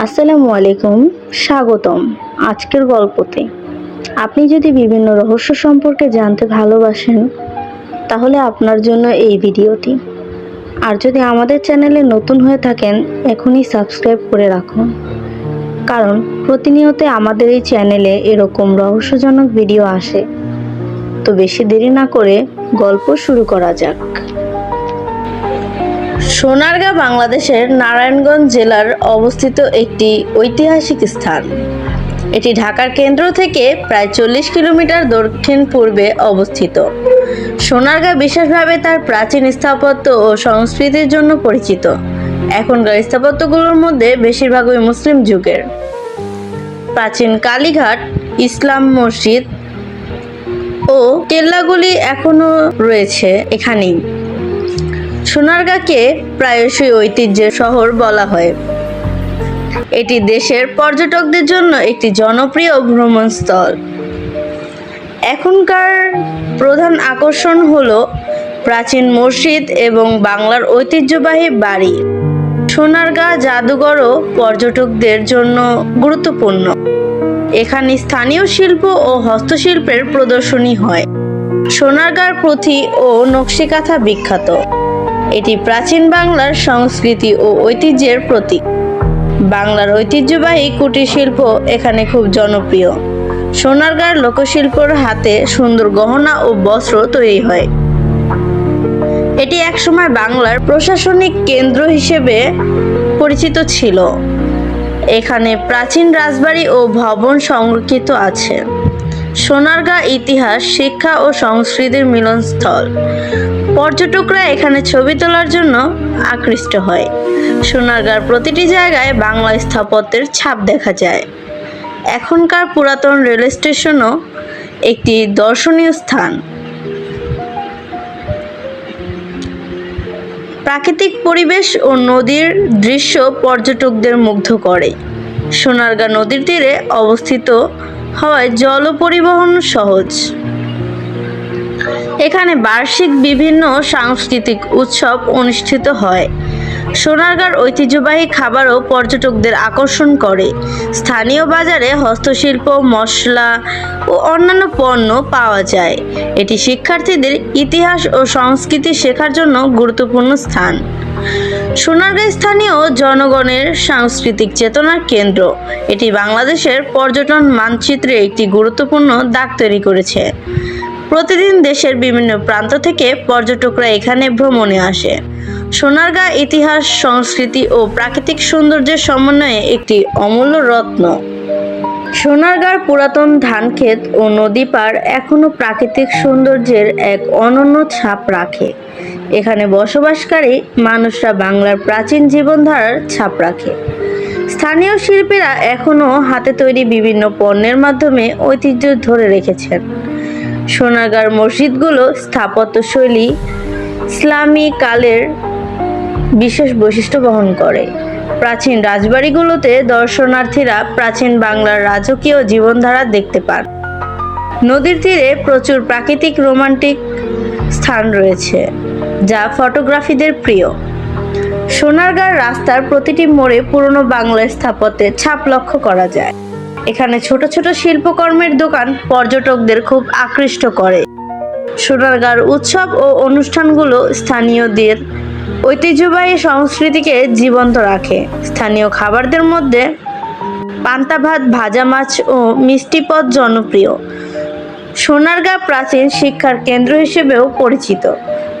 আসসালামু আলাইকুম, স্বাগতম আজকের গল্পতে। আপনি যদি বিভিন্ন রহস্য সম্পর্কে জানতে ভালোবাসেন তাহলে আপনার জন্য এই ভিডিওটি। আর যদি আমাদের চ্যানেলে নতুন হয়ে থাকেন এখনই সাবস্ক্রাইব করে রাখুন, কারণ প্রতিনিয়ত আমাদের এই চ্যানেলে এরকম রহস্যজনক ভিডিও আসে। তো বেশি দেরি না করে গল্প শুরু করা যাক। সোনারগাঁ বাংলাদেশের নারায়ণগঞ্জ জেলার অবস্থিত একটি ঐতিহাসিক স্থান। এটি ঢাকার কেন্দ্র থেকে প্রায় 40 কিলোমিটার দক্ষিণ পূর্বে অবস্থিত। সোনারগাঁ বিশেষভাবে তার প্রাচীন স্থাপত্য ও সংস্কৃতির জন্য পরিচিত। এখনকার স্থাপত্যগুলোর মধ্যে বেশিরভাগই মুসলিম যুগের। প্রাচীন কালীঘাট, ইসলাম মসজিদ ও কেল্লাগুলি এখনো রয়েছে এখানেই। সোনারগাঁকে প্রায়শই ঐতিহ্যের শহর বলা হয়। এটি দেশের পর্যটকদের জন্য একটি জনপ্রিয় ভ্রমণস্থল। এখনকার প্রধান আকর্ষণ হলো প্রাচীন মসজিদ এবং বাংলার ঐতিহ্যবাহী বাড়ি। সোনারগাঁ জাদুঘরও পর্যটকদের জন্য গুরুত্বপূর্ণ। এখানে স্থানীয় শিল্প ও হস্তশিল্পের প্রদর্শনী হয়। সোনারগাঁর পুঁথি ও নকশিকাঁথা বিখ্যাত। এটি প্রাচীন বাংলার সংস্কৃতি ও ঐতিহ্যের প্রতীক। বাংলার ঐতিহ্যবাহী কুটির শিল্প এখানে খুব জনপ্রিয়। সোনারগাঁর লোকশিল্পর হাতে সুন্দর গহনা ও বস্ত্র তৈরি হয়। এটি একসময় বাংলার প্রশাসনিক কেন্দ্র হিসেবে পরিচিত ছিল। এখানে প্রাচীন রাজবাড়ি ও ভবন সংরক্ষিত আছে। সোনারগাঁ ইতিহাস, শিক্ষা ও সংস্কৃতির মিলনস্থল। পর্যটকরা এখানে ছবি তোলার জন্য আকৃষ্ট হয়। সোনারগাঁর প্রতিটি জায়গায় বাংলা স্থাপত্যের ছাপ দেখা যায়। এখনকার পুরাতন রেল স্টেশনও একটি দর্শনীয় স্থান। প্রাকৃতিক পরিবেশ ও নদীর দৃশ্য পর্যটকদের মুগ্ধ করে। সোনারগাঁ নদীর তীরে অবস্থিত হওয়ায় জল পরিবহন সহজ। এখানে বার্ষিক বিভিন্ন সাংস্কৃতিক উৎসব অনুষ্ঠিত হয়। সোনারগাঁর ঐতিহ্যবাহী খাবারও পর্যটকদের আকর্ষণ করে। স্থানীয় বাজারে হস্তশিল্প, মশলা ও অন্যান্য পণ্য পাওয়া যায়। এটি শিক্ষার্থীদের ইতিহাস ও সংস্কৃতি শেখার জন্য গুরুত্বপূর্ণ স্থান। সোনারগাঁ স্থানীয় জনগণের সাংস্কৃতিক চেতনার কেন্দ্র। এটি বাংলাদেশের পর্যটন মানচিত্রে একটি গুরুত্বপূর্ণ দাগ তৈরি করেছে। প্রতিদিন দেশের বিভিন্ন প্রান্ত থেকে পর্যটকরা এখানে ভ্রমণে আসে। সোনারগাঁ ইতিহাস, সংস্কৃতি ও প্রাকৃতিক সৌন্দর্যের সমন্বয়ে একটি অমূল্য রত্ন। সোনারগাঁর পুরাতন ধানক্ষেত ও নদী পাড় এখনও প্রাকৃতিক সৌন্দর্যের এক অনন্য ছাপ রাখে। এখানে বসবাসকারী মানুষরা বাংলার প্রাচীন জীবনধারার ছাপ রাখে। স্থানীয় শিল্পীরা এখনও হাতে তৈরি বিভিন্ন পণ্যের মাধ্যমে ঐতিহ্য ধরে রেখেছেন। সোনারগাঁর মসজিদগুলো স্থাপত্যশৈলী ইসলামী কালের বিশেষ বৈশিষ্ট্য বহন করে। প্রাচীন রাজবাড়িগুলোতে দর্শনার্থীরা প্রাচীন বাংলার রাজকীয় জীবনধারা দেখতে পান। নদীর তীরে প্রচুর প্রাকৃতিক রোমান্টিক স্থান রয়েছে, যা ফটোগ্রাফিদের প্রিয়। সোনারগাঁর রাস্তার প্রতিটি মোড়ে পুরনো বাংলার স্থাপত্যের ছাপ লক্ষ্য করা যায়। এখানে ছোট ছোট শিল্পকর্মের দোকান পর্যটকদের খুব আকৃষ্ট করে। সোনারগাঁর উৎসব ও অনুষ্ঠানগুলো স্থানীয়দের ঐতিহ্যবাহী সংস্কৃতিকে জীবন্ত রাখে। স্থানীয় খাবারদের মধ্যে পান্তা ভাত, ভাজা মাছ ও মিষ্টি পদ জনপ্রিয়। সোনারগাঁ প্রাচীন শিক্ষার কেন্দ্র হিসেবেও পরিচিত।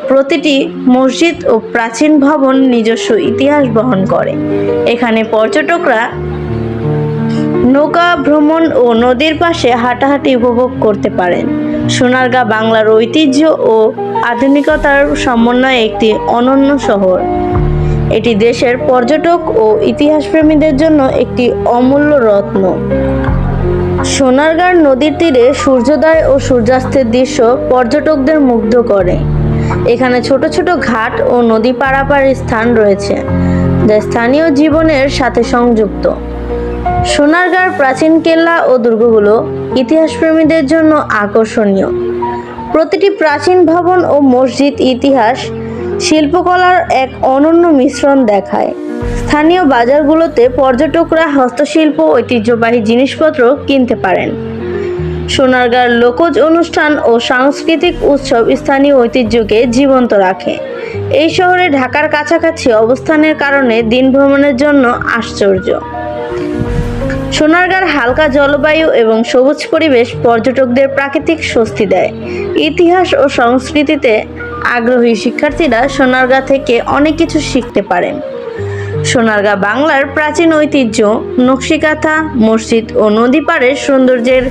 প্রতিটি মসজিদ ও প্রাচীন ভবন নিজস্ব ইতিহাস বহন করে। এখানে পর্যটকরা নৌকা ভ্রমণ ও নদীর পাশে হাঁটাহাঁটি উপভোগ করতে পারেন। সোনারগাঁ বাংলার ঐতিহ্য ও আধুনিকতার সমন্বয়ে একটি অনন্য শহর। এটি দেশের পর্যটক ও ইতিহাসপ্রেমীদের জন্য একটি অমূল্য রত্ন। সোনারগাঁর নদীর তীরে সূর্যোদয় ও সূর্যাস্তের দৃশ্য পর্যটকদের মুগ্ধ করে। এখানে ছোট ছোট ঘাট ও নদী পারাপারের স্থান রয়েছে, যা স্থানীয় জীবনের সাথে সংযুক্ত। সোনারগাঁর প্রাচীন কেল্লা ও দুর্গগুলো ইতিহাসপ্রেমীদের জন্য আকর্ষণীয়। প্রতিটি প্রাচীন ভবন ও মসজিদ ইতিহাস, শিল্পকলার এক অনন্য মিশ্রণ দেখায়। স্থানীয় বাজারগুলোতে পর্যটকরা হস্তশিল্প ঐতিহ্যবাহী জিনিসপত্র কিনতে পারেন। সোনারগাঁর লোকজ অনুষ্ঠান ও সাংস্কৃতিক উৎসব স্থানীয় ঐতিহ্যকে জীবন্ত রাখে। এই শহরে ঢাকার কাছাকাছি অবস্থানের কারণে দিন ভ্রমণের জন্য আশ্চর্য। সোনারগাঁর হালকা জলবায়ু এবং সবুজ পরিবেশ পর্যটকদের প্রাকৃতিক স্বস্তি দেয়। ইতিহাস ও সংস্কৃতিতে আগ্রহী শিক্ষার্থীরা সোনারগাঁ থেকে অনেক কিছু শিখতে পারেন। সোনারগাঁ বাংলার প্রাচীন ঐতিহ্য, নকশিকাঁথা, মসজিদ ও নদী পাড়ের সৌন্দর্যের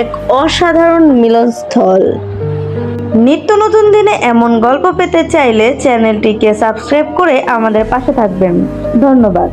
এক অসাধারণ মিলনস্থল। নিত্য নতুন দিনে এমন গল্প পেতে চাইলে চ্যানেলটিকে সাবস্ক্রাইব করে আমাদের পাশে থাকবেন। ধন্যবাদ।